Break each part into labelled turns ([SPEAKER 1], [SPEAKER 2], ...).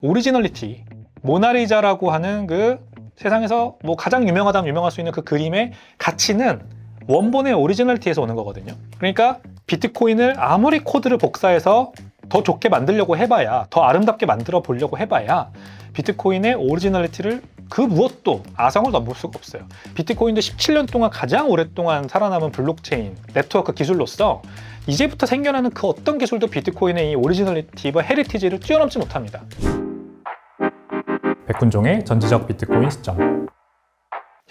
[SPEAKER 1] 오리지널리티, 모나리자라고 하는 그 세상에서 뭐 가장 유명하다면 유명할 수 있는 그 그림의 가치는 원본의 오리지널리티에서 오는 거거든요. 그러니까 비트코인을 아무리 코드를 복사해서 더 좋게 만들려고 해봐야, 더 아름답게 만들어 보려고 해봐야 비트코인의 오리지널리티를 그 무엇도 아성을 넘볼 수가 없어요. 비트코인도 17년 동안 가장 오랫동안 살아남은 블록체인 네트워크 기술로서 이제부터 생겨나는 그 어떤 기술도 비트코인의 이 오리지널리티와 헤리티지를 뛰어넘지 못합니다.
[SPEAKER 2] 백훈종의 전지적 비트코인 시점.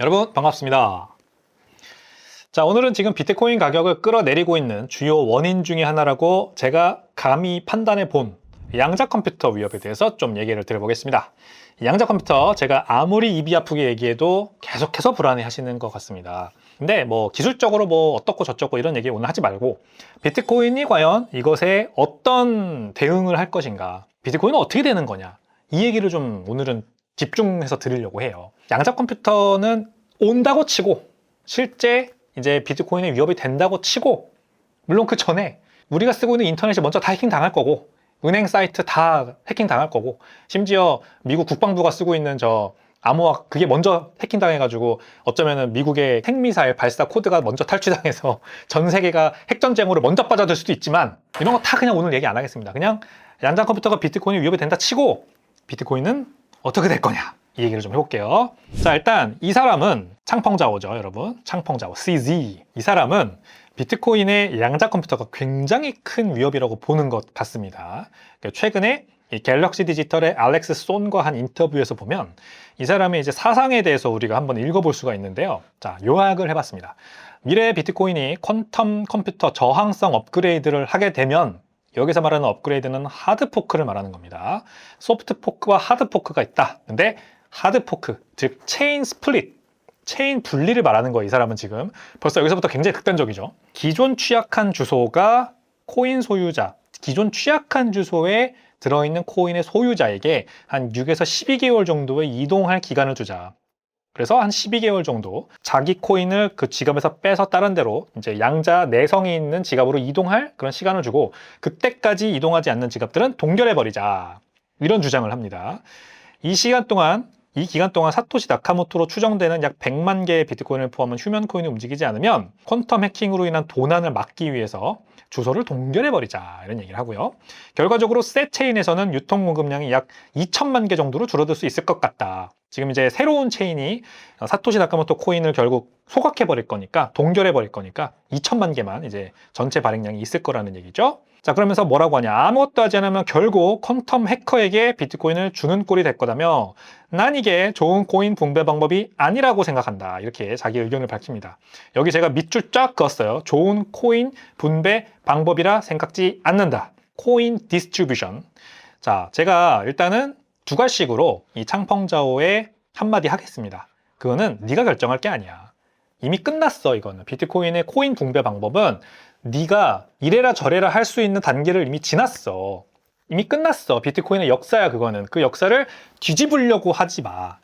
[SPEAKER 1] 여러분 반갑습니다. 자, 오늘은 지금 비트코인 가격을 끌어내리고 있는 주요 원인 중에 하나라고 제가 감히 판단해 본 양자 컴퓨터 위협에 대해서 좀 얘기를 드려보겠습니다. 양자 컴퓨터, 제가 아무리 입이 아프게 얘기해도 계속해서 불안해 하시는 것 같습니다. 근데 뭐 기술적으로 뭐 어떻고 저쩌고 이런 얘기 오늘 하지 말고, 비트코인이 과연 이것에 어떤 대응을 할 것인가, 비트코인은 어떻게 되는 거냐, 이 얘기를 좀 오늘은 집중해서 드리려고 해요. 양자 컴퓨터는 온다고 치고, 실제 이제 비트코인의 위협이 된다고 치고, 물론 그 전에 우리가 쓰고 있는 인터넷이 먼저 다 해킹 당할 거고, 은행 사이트 다 해킹 당할 거고, 심지어 미국 국방부가 쓰고 있는 저 암호화, 그게 먼저 해킹 당해가지고 어쩌면은 미국의 핵미사일 발사 코드가 먼저 탈취당해서 전 세계가 핵전쟁으로 먼저 빠져들 수도 있지만, 이런 거 다 그냥 오늘 얘기 안 하겠습니다. 그냥 양자 컴퓨터가 비트코인이 위협이 된다 치고, 비트코인은 어떻게 될 거냐, 이 얘기를 좀 해볼게요. 자, 일단 이 사람은 창펑자오죠, 여러분. 창펑자오, CZ. 이 사람은 비트코인의 양자 컴퓨터가 굉장히 큰 위협이라고 보는 것 같습니다. 최근에 이 갤럭시 디지털의 알렉스 손과 한 인터뷰에서 보면 이 사람의 이제 사상에 대해서 우리가 한번 읽어볼 수가 있는데요. 자, 요약을 해봤습니다. 미래의 비트코인이 퀀텀 컴퓨터 저항성 업그레이드를 하게 되면, 여기서 말하는 업그레이드는 하드포크를 말하는 겁니다. 소프트포크와 하드포크가 있다. 근데 하드포크, 즉 체인 스플릿, 체인 분리를 말하는 거예요. 이 사람은 지금 벌써 여기서부터 굉장히 극단적이죠. 기존 취약한 주소가 코인 소유자, 기존 취약한 주소에 들어있는 코인의 소유자에게 한 6에서 12개월 정도의 이동할 기간을 주자. 그래서 한 12개월 정도 자기 코인을 그 지갑에서 빼서 다른 데로 이제 양자 내성이 있는 지갑으로 이동할 그런 시간을 주고, 그때까지 이동하지 않는 지갑들은 동결해버리자, 이런 주장을 합니다. 이 기간 동안 사토시 나카모토로 추정되는 약 100만 개의 비트코인을 포함한 휴면 코인이 움직이지 않으면 퀀텀 해킹으로 인한 도난을 막기 위해서 주소를 동결해버리자, 이런 얘기를 하고요. 결과적으로 셋 체인에서는 유통 공급량이 약 2천만 개 정도로 줄어들 수 있을 것 같다. 지금 이제 새로운 체인이 사토시 나카모토 코인을 결국 소각해버릴 거니까, 동결해버릴 거니까 2천만 개만 이제 전체 발행량이 있을 거라는 얘기죠. 자, 그러면서 뭐라고 하냐, 아무것도 하지 않으면 결국 퀀텀 해커에게 비트코인을 주는 꼴이 될 거다며, 난 이게 좋은 코인 분배 방법이 아니라고 생각한다, 이렇게 자기 의견을 밝힙니다. 여기 제가 밑줄 쫙 그었어요. 좋은 코인 분배 방법이라 생각지 않는다. 코인 디스트리뷰션. 자, 제가 일단은 두 갈씩으로 이 창펑자오의 한마디 하겠습니다. 그거는 네가 결정할 게 아니야. 이미 끝났어. 이거는 비트코인의 코인 분배 방법은 네가 이래라 저래라 할 수 있는 단계를 이미 지났어. 이미 끝났어. 비트코인의 역사야, 그거는. 그 역사를 뒤집으려고 하지 마.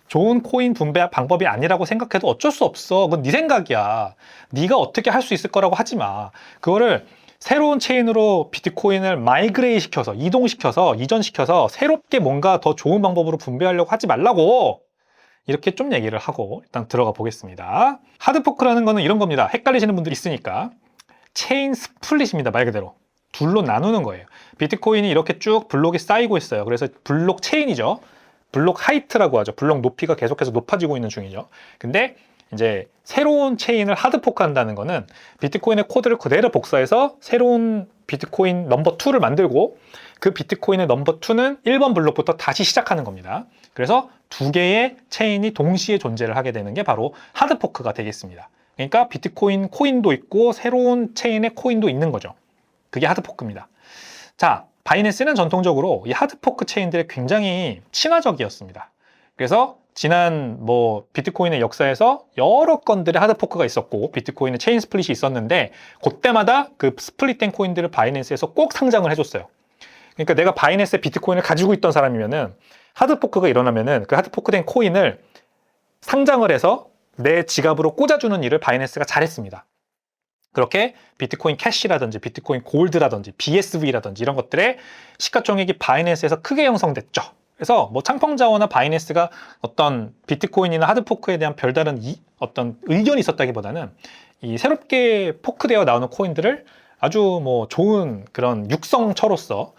[SPEAKER 1] 좋은 코인 분배 방법이 아니라고 생각해도 어쩔 수 없어. 그건 네 생각이야. 네가 어떻게 할 수 있을 거라고 하지 마. 그거를 새로운 체인으로 비트코인을 마이그레이 시켜서, 이전시켜서 새롭게 뭔가 더 좋은 방법으로 분배하려고 하지 말라고, 이렇게 좀 얘기를 하고 일단 들어가 보겠습니다. 하드포크라는 거는 이런 겁니다. 헷갈리시는 분들이 있으니까. 체인 스플릿입니다. 말 그대로 둘로 나누는 거예요. 비트코인이 이렇게 쭉 블록이 쌓이고 있어요. 그래서 블록 체인이죠. 블록 하이트라고 하죠. 블록 높이가 계속해서 높아지고 있는 중이죠. 근데 이제 새로운 체인을 하드포크 한다는 거는 비트코인의 코드를 그대로 복사해서 새로운 비트코인 넘버 2를 만들고, 그 비트코인의 넘버 2는 1번 블록부터 다시 시작하는 겁니다. 그래서 두 개의 체인이 동시에 존재를 하게 되는 게 바로 하드포크가 되겠습니다. 그러니까 비트코인 코인도 있고 새로운 체인의 코인도 있는 거죠. 그게 하드포크입니다. 자, 바이낸스는 전통적으로 이 하드포크 체인들이 굉장히 친화적이었습니다. 그래서 지난 비트코인의 역사에서 여러 건들의 하드포크가 있었고, 비트코인의 체인 스플릿이 있었는데, 그때마다 그 스플릿된 코인들을 바이낸스에서 꼭 상장을 해줬어요. 그러니까 내가 바이낸스에 비트코인을 가지고 있던 사람이면은, 하드포크가 일어나면은 그 하드포크된 코인을 상장을 해서 내 지갑으로 꽂아주는 일을 바이낸스가 잘했습니다. 그렇게 비트코인 캐시라든지 비트코인 골드라든지 BSV라든지 이런 것들의 시가총액이 바이낸스에서 크게 형성됐죠. 그래서 뭐 창펑자오나 바이낸스가 어떤 비트코인이나 하드포크에 대한 별다른 어떤 의견이 있었다기보다는 이 새롭게 포크되어 나오는 코인들을 아주 뭐 좋은 그런 육성처로서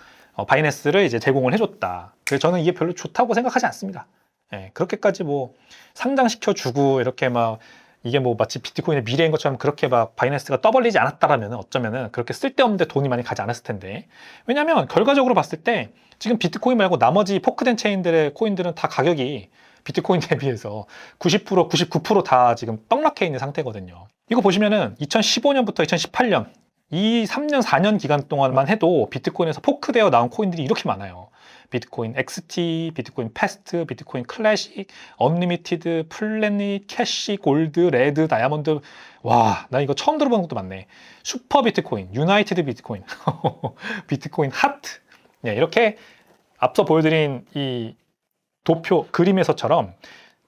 [SPEAKER 1] 바이낸스를 이제 제공을 해줬다. 그래서 저는 이게 별로 좋다고 생각하지 않습니다. 예, 그렇게까지 뭐 상장시켜주고 이렇게 막 이게 뭐 마치 비트코인의 미래인 것처럼 그렇게 막 바이낸스가 떠벌리지 않았다라면 어쩌면은 그렇게 쓸데없는데 돈이 많이 가지 않았을 텐데. 왜냐면 결과적으로 봤을 때 지금 비트코인 말고 나머지 포크된 체인들의 코인들은 다 가격이 비트코인 대비해서 90%, 99%다 지금 떡락해 있는 상태거든요. 이거 보시면은 2015년부터 2018년 이 3년, 4년 기간 동안만 해도 비트코인에서 포크되어 나온 코인들이 이렇게 많아요. 비트코인 XT, 비트코인 패스트, 비트코인 클래식, 언리미티드, 플래닛, 캐시, 골드, 레드, 다이아몬드. 와, 나 이거 처음 들어보는 것도 많네. 슈퍼 비트코인, 유나이티드 비트코인, 비트코인 하트. 네, 이렇게 앞서 보여드린 이 도표 그림에서처럼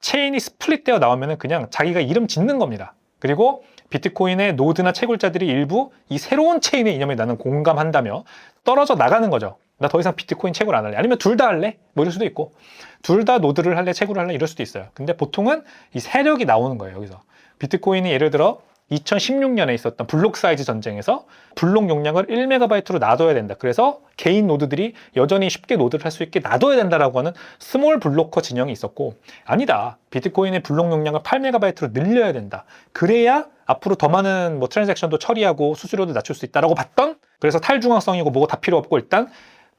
[SPEAKER 1] 체인이 스플릿되어 나오면은 그냥 자기가 이름 짓는 겁니다. 그리고 비트코인의 노드나 채굴자들이 일부 이 새로운 체인의 이념에 나는 공감한다며 떨어져 나가는 거죠. 나 더 이상 비트코인 채굴 안 할래. 아니면 둘 다 할래? 뭐 이럴 수도 있고, 둘 다 노드를 할래, 채굴을 할래, 이럴 수도 있어요. 근데 보통은 이 세력이 나오는 거예요, 여기서. 비트코인이 예를 들어 2016년에 있었던 블록 사이즈 전쟁에서 블록 용량을 1MB로 놔둬야 된다. 그래서 개인 노드들이 여전히 쉽게 노드를 할 수 있게 놔둬야 된다라고 하는 스몰 블로커 진영이 있었고, 아니다. 비트코인의 블록 용량을 8MB로 늘려야 된다. 그래야 앞으로 더 많은 뭐 트랜잭션도 처리하고 수수료도 낮출 수 있다라고 봤던, 그래서 탈중앙성이고 뭐가 다 필요 없고 일단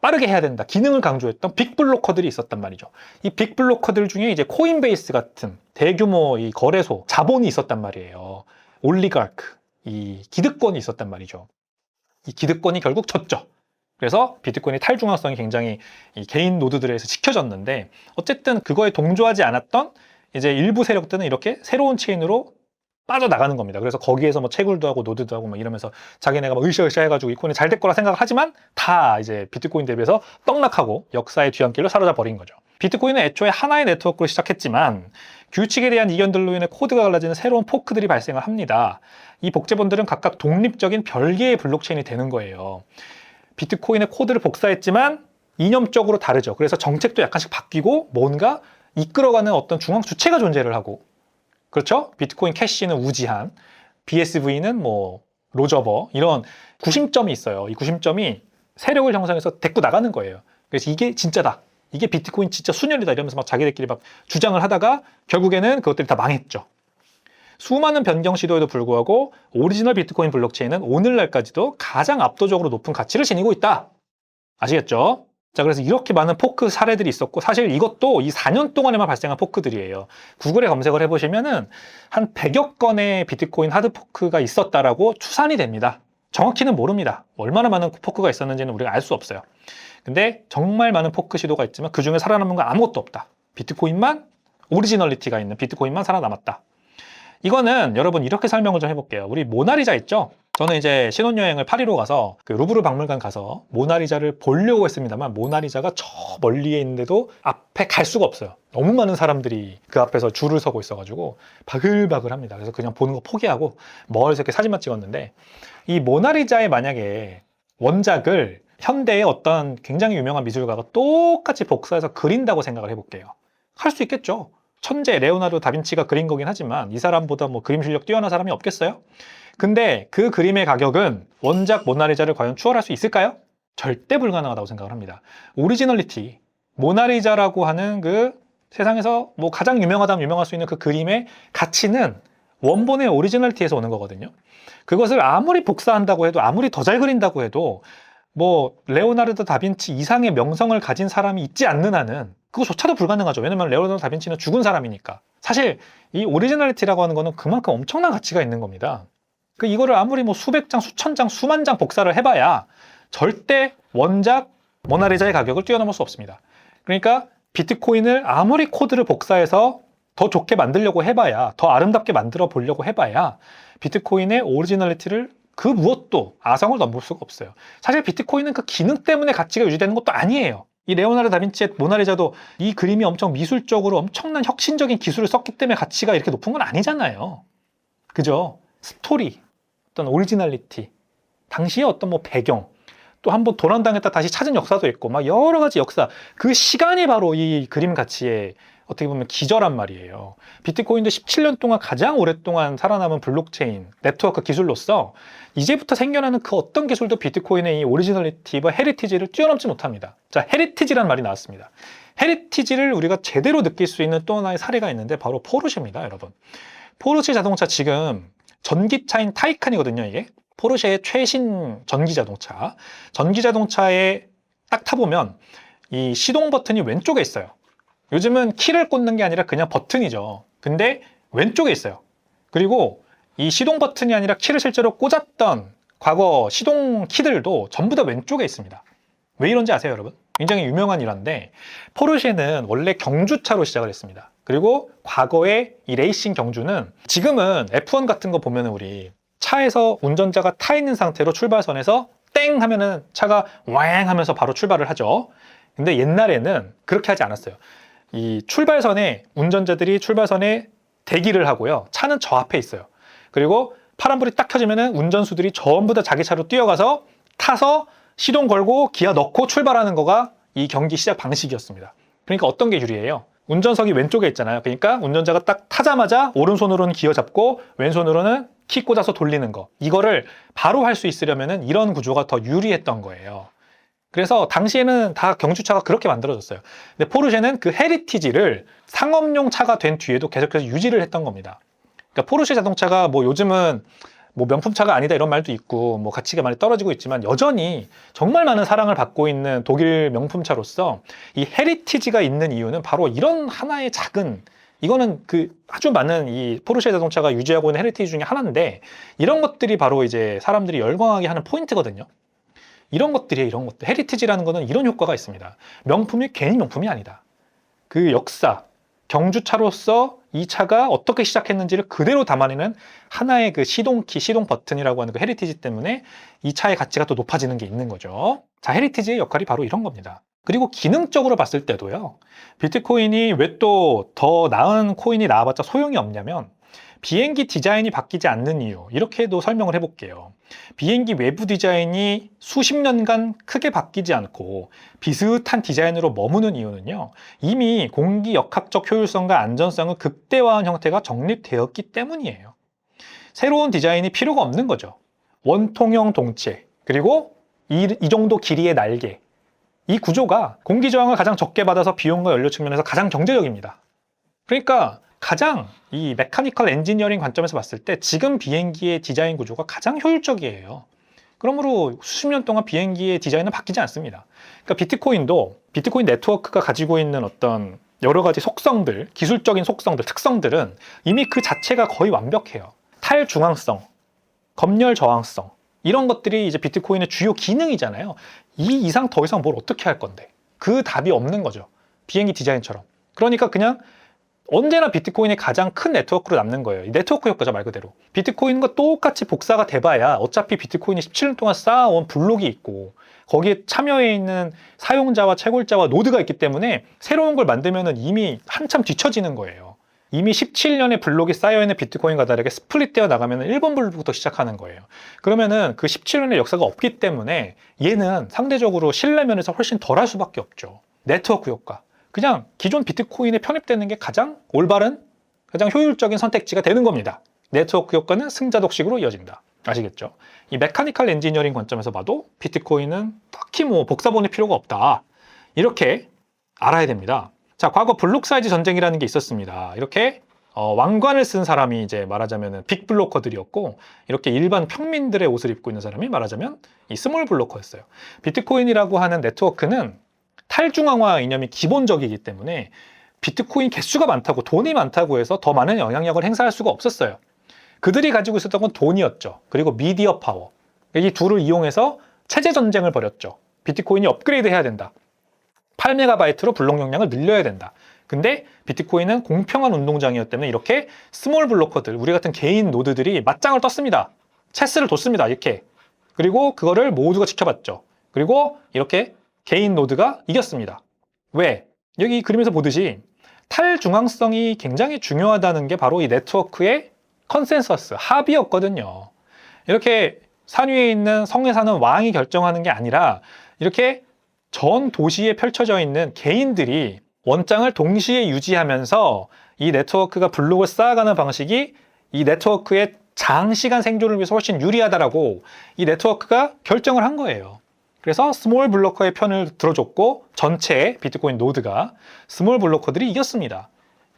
[SPEAKER 1] 빠르게 해야 된다. 기능을 강조했던 빅블로커들이 있었단 말이죠. 이 빅블로커들 중에 이제 코인베이스 같은 대규모 이 거래소, 자본이 있었단 말이에요. 올리가크, 이 기득권이 있었단 말이죠. 이 기득권이 결국 졌죠. 그래서 비트코인의 탈중앙성이 굉장히 이 개인 노드들에서 지켜졌는데, 어쨌든 그거에 동조하지 않았던 이제 일부 세력들은 이렇게 새로운 체인으로 빠져나가는 겁니다. 그래서 거기에서 뭐 채굴도 하고 노드도 하고 막 이러면서 자기네가 막 으쌰으쌰 해가지고 이 코인이 잘 될 거라 생각을 하지만 다 이제 비트코인 대비해서 떡락하고 역사의 뒤안길로 사라져 버린 거죠. 비트코인은 애초에 하나의 네트워크로 시작했지만 규칙에 대한 이견들로 인해 코드가 갈라지는 새로운 포크들이 발생을 합니다. 이 복제본들은 각각 독립적인 별개의 블록체인이 되는 거예요. 비트코인의 코드를 복사했지만 이념적으로 다르죠. 그래서 정책도 약간씩 바뀌고 뭔가 이끌어가는 어떤 중앙 주체가 존재를 하고, 그렇죠? 비트코인 캐시는 우지한, BSV는 뭐 로저버, 이런 구심점이 있어요. 이 구심점이 세력을 형성해서 데리고 나가는 거예요. 그래서 이게 진짜다, 이게 비트코인 진짜 순혈이다 이러면서 막 자기들끼리 막 주장을 하다가 결국에는 그것들이 다 망했죠. 수많은 변경 시도에도 불구하고 오리지널 비트코인 블록체인은 오늘날까지도 가장 압도적으로 높은 가치를 지니고 있다. 아시겠죠? 자, 그래서 이렇게 많은 포크 사례들이 있었고, 사실 이것도 이 4년 동안에만 발생한 포크들이에요. 구글에 검색을 해보시면은 한 100여 건의 비트코인 하드포크가 있었다라고 추산이 됩니다. 정확히는 모릅니다. 얼마나 많은 포크가 있었는지는 우리가 알 수 없어요. 근데 정말 많은 포크 시도가 있지만 그 중에 살아남은 건 아무것도 없다. 비트코인만, 오리지널리티가 있는 비트코인만 살아남았다. 이거는 여러분 이렇게 설명을 좀 해볼게요. 우리 모나리자 있죠? 저는 이제 신혼여행을 파리로 가서 그 루브르 박물관 가서 모나리자를 보려고 했습니다만, 모나리자가 저 멀리에 있는데도 앞에 갈 수가 없어요. 너무 많은 사람들이 그 앞에서 줄을 서고 있어가지고 바글바글합니다. 그래서 그냥 보는 거 포기하고 멀리서 이렇게 사진만 찍었는데, 이 모나리자의 만약에 원작을 현대의 어떤 굉장히 유명한 미술가가 똑같이 복사해서 그린다고 생각을 해볼게요. 할 수 있겠죠. 천재 레오나르도 다빈치가 그린 거긴 하지만 이 사람보다 뭐 그림 실력 뛰어난 사람이 없겠어요? 근데 그 그림의 가격은 원작 모나리자를 과연 추월할 수 있을까요? 절대 불가능하다고 생각을 합니다. 오리지널리티, 모나리자라고 하는 그 세상에서 뭐 가장 유명하다면 유명할 수 있는 그 그림의 가치는 원본의 오리지널리티에서 오는 거거든요. 그것을 아무리 복사한다고 해도, 아무리 더 잘 그린다고 해도 뭐 레오나르도 다빈치 이상의 명성을 가진 사람이 있지 않는 한은 그거조차도 불가능하죠. 왜냐면 레오나르도 다빈치는 죽은 사람이니까. 사실 이 오리지널리티라고 하는 거는 그만큼 엄청난 가치가 있는 겁니다. 이거를 아무리 뭐 수백 장, 수천 장, 수만 장 복사를 해봐야 절대 원작 모나리자의 가격을 뛰어넘을 수 없습니다. 그러니까 비트코인을 아무리 코드를 복사해서 더 좋게 만들려고 해봐야, 더 아름답게 만들어 보려고 해봐야 비트코인의 오리지널리티를 그 무엇도 아성을 넘볼 수가 없어요. 사실 비트코인은 그 기능 때문에 가치가 유지되는 것도 아니에요. 이 레오나르도 다빈치의 모나리자도 이 그림이 엄청 미술적으로 엄청난 혁신적인 기술을 썼기 때문에 가치가 이렇게 높은 건 아니잖아요. 그죠? 스토리, 어떤 오리지널리티, 당시의 어떤 뭐 배경, 또 한번 도난당했다 다시 찾은 역사도 있고 막 여러 가지 역사, 그 시간이 바로 이 그림 가치의 어떻게 보면 기저란 말이에요. 비트코인도 17년 동안 가장 오랫동안 살아남은 블록체인 네트워크 기술로서 이제부터 생겨나는 그 어떤 기술도 비트코인의 이 오리지널리티와 헤리티지를 뛰어넘지 못합니다. 자, 헤리티지란 말이 나왔습니다. 헤리티지를 우리가 제대로 느낄 수 있는 또 하나의 사례가 있는데 바로 포르쉐입니다, 여러분. 포르쉐 자동차 지금 전기차인 타이칸이거든요, 이게. 포르쉐의 최신 전기 자동차. 전기 자동차에 딱 타보면 이 시동 버튼이 왼쪽에 있어요. 요즘은 키를 꽂는 게 아니라 그냥 버튼이죠. 근데 왼쪽에 있어요. 그리고 이 시동 버튼이 아니라 키를 실제로 꽂았던 과거 시동 키들도 전부 다 왼쪽에 있습니다. 왜 이런지 아세요, 여러분? 굉장히 유명한 일화인데, 포르쉐는 원래 경주차로 시작을 했습니다. 그리고 과거의 이 레이싱 경주는, 지금은 F1 같은 거 보면은 우리 차에서 운전자가 타 있는 상태로 출발선에서 땡 하면은 차가 왕 하면서 바로 출발을 하죠. 근데 옛날에는 그렇게 하지 않았어요. 이 출발선에 운전자들이 출발선에 대기를 하고요. 차는 저 앞에 있어요. 그리고 파란불이 딱 켜지면은 운전수들이 전부 다 자기 차로 뛰어가서 타서 시동 걸고 기아 넣고 출발하는 거가 이 경기 시작 방식이었습니다. 그러니까 어떤 게 유리해요? 운전석이 왼쪽에 있잖아요. 그러니까 운전자가 딱 타자마자 오른손으로는 기어 잡고 왼손으로는 키 꽂아서 돌리는 거. 이거를 바로 할 수 있으려면은 이런 구조가 더 유리했던 거예요. 그래서 당시에는 다 경주차가 그렇게 만들어졌어요. 근데 포르쉐는 그 헤리티지를 상업용 차가 된 뒤에도 계속해서 유지를 했던 겁니다. 그러니까 포르쉐 자동차가 뭐 요즘은 뭐 명품차가 아니다 이런 말도 있고 뭐 가치가 많이 떨어지고 있지만 여전히 정말 많은 사랑을 받고 있는 독일 명품차로서 이 헤리티지가 있는 이유는 바로 이런 하나의 작은, 이거는 그 아주 많은 이 포르쉐 자동차가 유지하고 있는 헤리티지 중에 하나인데, 이런 것들이 바로 이제 사람들이 열광하게 하는 포인트거든요. 이런 것들이에요, 이런 것들. 헤리티지라는 거는 이런 효과가 있습니다. 명품이 괜히 명품이 아니다. 그 역사, 경주차로서 이 차가 어떻게 시작했는지를 그대로 담아내는 하나의 그 시동키, 시동 버튼이라고 하는 그 헤리티지 때문에 이 차의 가치가 또 높아지는 게 있는 거죠. 자, 헤리티지의 역할이 바로 이런 겁니다. 그리고 기능적으로 봤을 때도요, 비트코인이 왜 또 더 나은 코인이 나와봤자 소용이 없냐면, 비행기 디자인이 바뀌지 않는 이유, 이렇게도 설명을 해볼게요. 비행기 외부 디자인이 수십 년간 크게 바뀌지 않고 비슷한 디자인으로 머무는 이유는요, 이미 공기 역학적 효율성과 안전성을 극대화한 형태가 정립되었기 때문이에요. 새로운 디자인이 필요가 없는 거죠. 원통형 동체, 그리고 이 정도 길이의 날개, 이 구조가 공기 저항을 가장 적게 받아서 비용과 연료 측면에서 가장 경제적입니다. 그러니까 가장 이 메카니컬 엔지니어링 관점에서 봤을 때 지금 비행기의 디자인 구조가 가장 효율적이에요. 그러므로 수십 년 동안 비행기의 디자인은 바뀌지 않습니다. 그러니까 비트코인 네트워크가 가지고 있는 어떤 여러 가지 속성들, 기술적인 속성들, 특성들은 이미 그 자체가 거의 완벽해요. 탈중앙성, 검열 저항성, 이런 것들이 이제 비트코인의 주요 기능이잖아요. 이 이상 더 이상 뭘 어떻게 할 건데? 그 답이 없는 거죠. 비행기 디자인처럼. 그러니까 그냥 언제나 비트코인이 가장 큰 네트워크로 남는 거예요. 이 네트워크 효과죠, 말 그대로. 비트코인과 똑같이 복사가 돼봐야 어차피 비트코인이 17년 동안 쌓아온 블록이 있고 거기에 참여해 있는 사용자와 채굴자와 노드가 있기 때문에 새로운 걸 만들면 이미 한참 뒤처지는 거예요. 이미 17년의 블록이 쌓여있는 비트코인과 다르게 스플릿되어 나가면 1번 블록부터 시작하는 거예요. 그러면은 그 17년의 역사가 없기 때문에 얘는 상대적으로 신뢰면에서 훨씬 덜할 수밖에 없죠. 네트워크 효과. 그냥 기존 비트코인에 편입되는 게 가장 올바른, 가장 효율적인 선택지가 되는 겁니다. 네트워크 효과는 승자독식으로 이어진다. 아시겠죠? 이 메카니컬 엔지니어링 관점에서 봐도 비트코인은 딱히 뭐 복사본의 필요가 없다. 이렇게 알아야 됩니다. 자, 과거 블록 사이즈 전쟁이라는 게 있었습니다. 이렇게 왕관을 쓴 사람이 이제 말하자면 빅 블로커들이었고, 이렇게 일반 평민들의 옷을 입고 있는 사람이 말하자면 이 스몰 블로커였어요. 비트코인이라고 하는 네트워크는 탈중앙화 이념이 기본적이기 때문에 비트코인 개수가 많다고, 돈이 많다고 해서 더 많은 영향력을 행사할 수가 없었어요. 그들이 가지고 있었던 건 돈이었죠. 그리고 미디어 파워. 이 둘을 이용해서 체제 전쟁을 벌였죠. 비트코인이 업그레이드 해야 된다. 8MB로 블록 용량을 늘려야 된다. 근데 비트코인은 공평한 운동장이었기 때문에 이렇게 스몰 블로커들, 우리 같은 개인 노드들이 맞짱을 떴습니다. 체스를 뒀습니다. 이렇게. 그리고 그거를 모두가 지켜봤죠. 그리고 이렇게 개인 노드가 이겼습니다. 왜? 여기 그림에서 보듯이 탈중앙성이 굉장히 중요하다는 게 바로 이 네트워크의 컨센서스, 합의였거든요. 이렇게 산 위에 있는 성에 사는 왕이 결정하는 게 아니라 이렇게 전 도시에 펼쳐져 있는 개인들이 원장을 동시에 유지하면서 이 네트워크가 블록을 쌓아가는 방식이 이 네트워크의 장시간 생존을 위해서 훨씬 유리하다라고 이 네트워크가 결정을 한 거예요. 그래서 스몰 블로커의 편을 들어줬고 전체 비트코인 노드가 스몰 블로커들이 이겼습니다.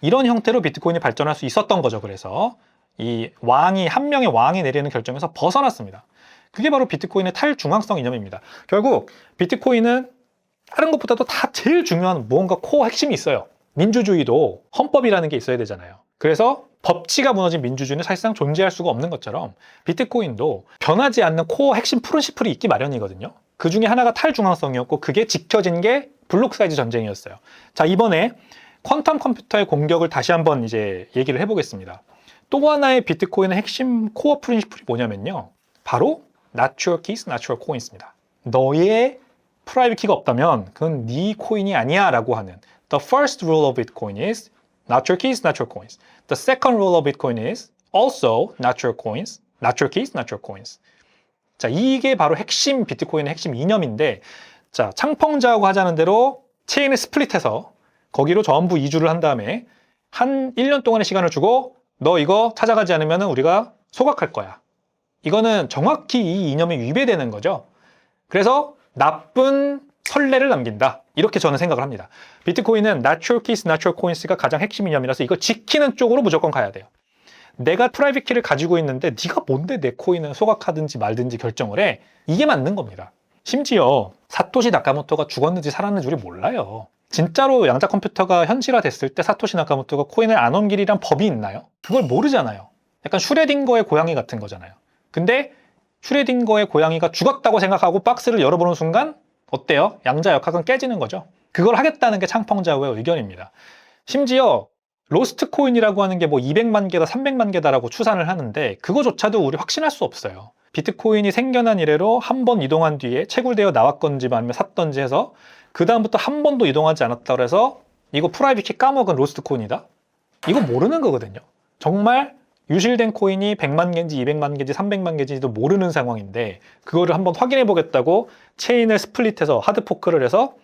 [SPEAKER 1] 이런 형태로 비트코인이 발전할 수 있었던 거죠. 그래서 이 왕이 한 명의 왕이 내리는 결정에서 벗어났습니다. 그게 바로 비트코인의 탈중앙성 이념입니다. 결국 비트코인은 다른 것보다도 다 제일 중요한 무언가 코어 핵심이 있어요. 민주주의도 헌법이라는 게 있어야 되잖아요. 그래서 법치가 무너진 민주주의는 사실상 존재할 수가 없는 것처럼 비트코인도 변하지 않는 코어 핵심 프린시플이 있기 마련이거든요. 그 중에 하나가 탈중앙성이었고 그게 지켜진 게 블록 사이즈 전쟁이었어요. 자, 이번에 퀀텀 컴퓨터의 공격을 다시 한번 이제 얘기를 해보겠습니다. 또 하나의 비트코인의 핵심 코어 프린시플이 뭐냐면요. 바로 Not your keys, not your coins입니다. 너의 프라이빗 키가 없다면 그건 네 코인이 아니야 라고 하는 The first rule of Bitcoin is Not your keys, not your coins. The second rule of Bitcoin is also not your coins, not your keys, not your coins. 자, 이게 바로 핵심 비트코인의 핵심 이념인데, 자, 창펑자하고 하자는 대로 체인을 스플릿해서 거기로 전부 이주를 한 다음에 한 1년 동안의 시간을 주고 너 이거 찾아가지 않으면 우리가 소각할 거야. 이거는 정확히 이 이념에 위배되는 거죠. 그래서 나쁜 선례를 남긴다. 이렇게 저는 생각을 합니다. 비트코인은 Not your keys, not your coins가 가장 핵심 이념이라서 이거 지키는 쪽으로 무조건 가야 돼요. 내가 프라이빗 키를 가지고 있는데 네가 뭔데 내 코인을 소각하든지 말든지 결정을 해. 이게 맞는 겁니다. 심지어 사토시 나카모토가 죽었는지 살았는지 우리 몰라요. 진짜로 양자 컴퓨터가 현실화됐을 때 사토시 나카모토가 코인을 안 옮기리란 법이 있나요? 그걸 모르잖아요. 약간 슈레딩거의 고양이 같은 거잖아요. 근데 슈레딩거의 고양이가 죽었다고 생각하고 박스를 열어보는 순간 어때요? 양자 역학은 깨지는 거죠. 그걸 하겠다는 게 창펑자우의 의견입니다. 심지어 로스트 코인이라고 하는 게 뭐 200만 개다 300만 개다라고 추산을 하는데 그거조차도 우리 확신할 수 없어요. 비트코인이 생겨난 이래로 한 번 이동한 뒤에 채굴되어 나왔건지 아니면 샀던지 해서 그 다음부터 한 번도 이동하지 않았다고 해서 이거 프라이빗 키 까먹은 로스트 코인이다? 이거 모르는 거거든요. 정말 유실된 코인이 100만 개인지 200만 개인지 300만 개인지도 모르는 상황인데 그거를 한번 확인해 보겠다고 체인을 스플릿해서 하드포크를 해서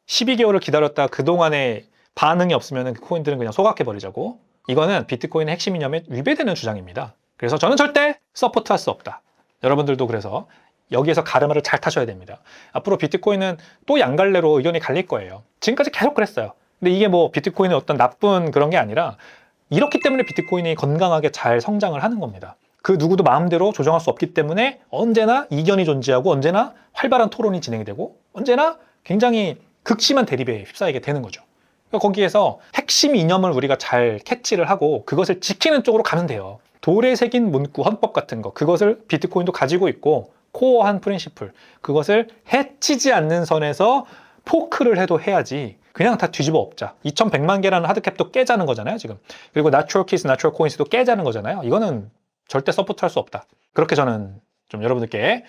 [SPEAKER 1] 12개월을 기다렸다가 그동안에 반응이 없으면 그 코인들은 그냥 소각해 버리자고. 이거는 비트코인의 핵심 이념에 위배되는 주장입니다. 그래서 저는 절대 서포트할 수 없다. 여러분들도 그래서 여기에서 가르마를 잘 타셔야 됩니다. 앞으로 비트코인은 또 양갈래로 의견이 갈릴 거예요. 지금까지 계속 그랬어요. 근데 이게 뭐 비트코인의 어떤 나쁜 그런 게 아니라 이렇기 때문에 비트코인이 건강하게 잘 성장을 하는 겁니다. 그 누구도 마음대로 조정할 수 없기 때문에 언제나 이견이 존재하고 언제나 활발한 토론이 진행이 되고 언제나 굉장히 극심한 대립에 휩싸이게 되는 거죠. 그러니까 거기에서 핵심 이념을 우리가 잘 캐치를 하고 그것을 지키는 쪽으로 가면 돼요. 돌에 새긴 문구, 헌법 같은 거 그것을 비트코인도 가지고 있고 코어한 프린시플 그것을 해치지 않는 선에서 포크를 해도 해야지 그냥 다 뒤집어 엎자. 2100만 개라는 하드캡도 깨자는 거잖아요 지금. 그리고 Not your keys, not your coins도 깨자는 거잖아요. 이거는 절대 서포트할 수 없다. 그렇게 저는 좀 여러분들께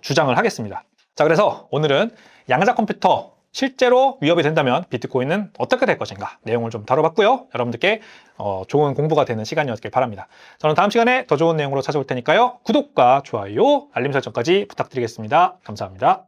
[SPEAKER 1] 주장을 하겠습니다. 자, 그래서 오늘은 양자 컴퓨터 실제로 위협이 된다면 비트코인은 어떻게 될 것인가 내용을 좀 다뤄봤고요. 여러분들께 좋은 공부가 되는 시간이었길 바랍니다. 저는 다음 시간에 더 좋은 내용으로 찾아올 테니까요. 구독과 좋아요, 알림 설정까지 부탁드리겠습니다. 감사합니다.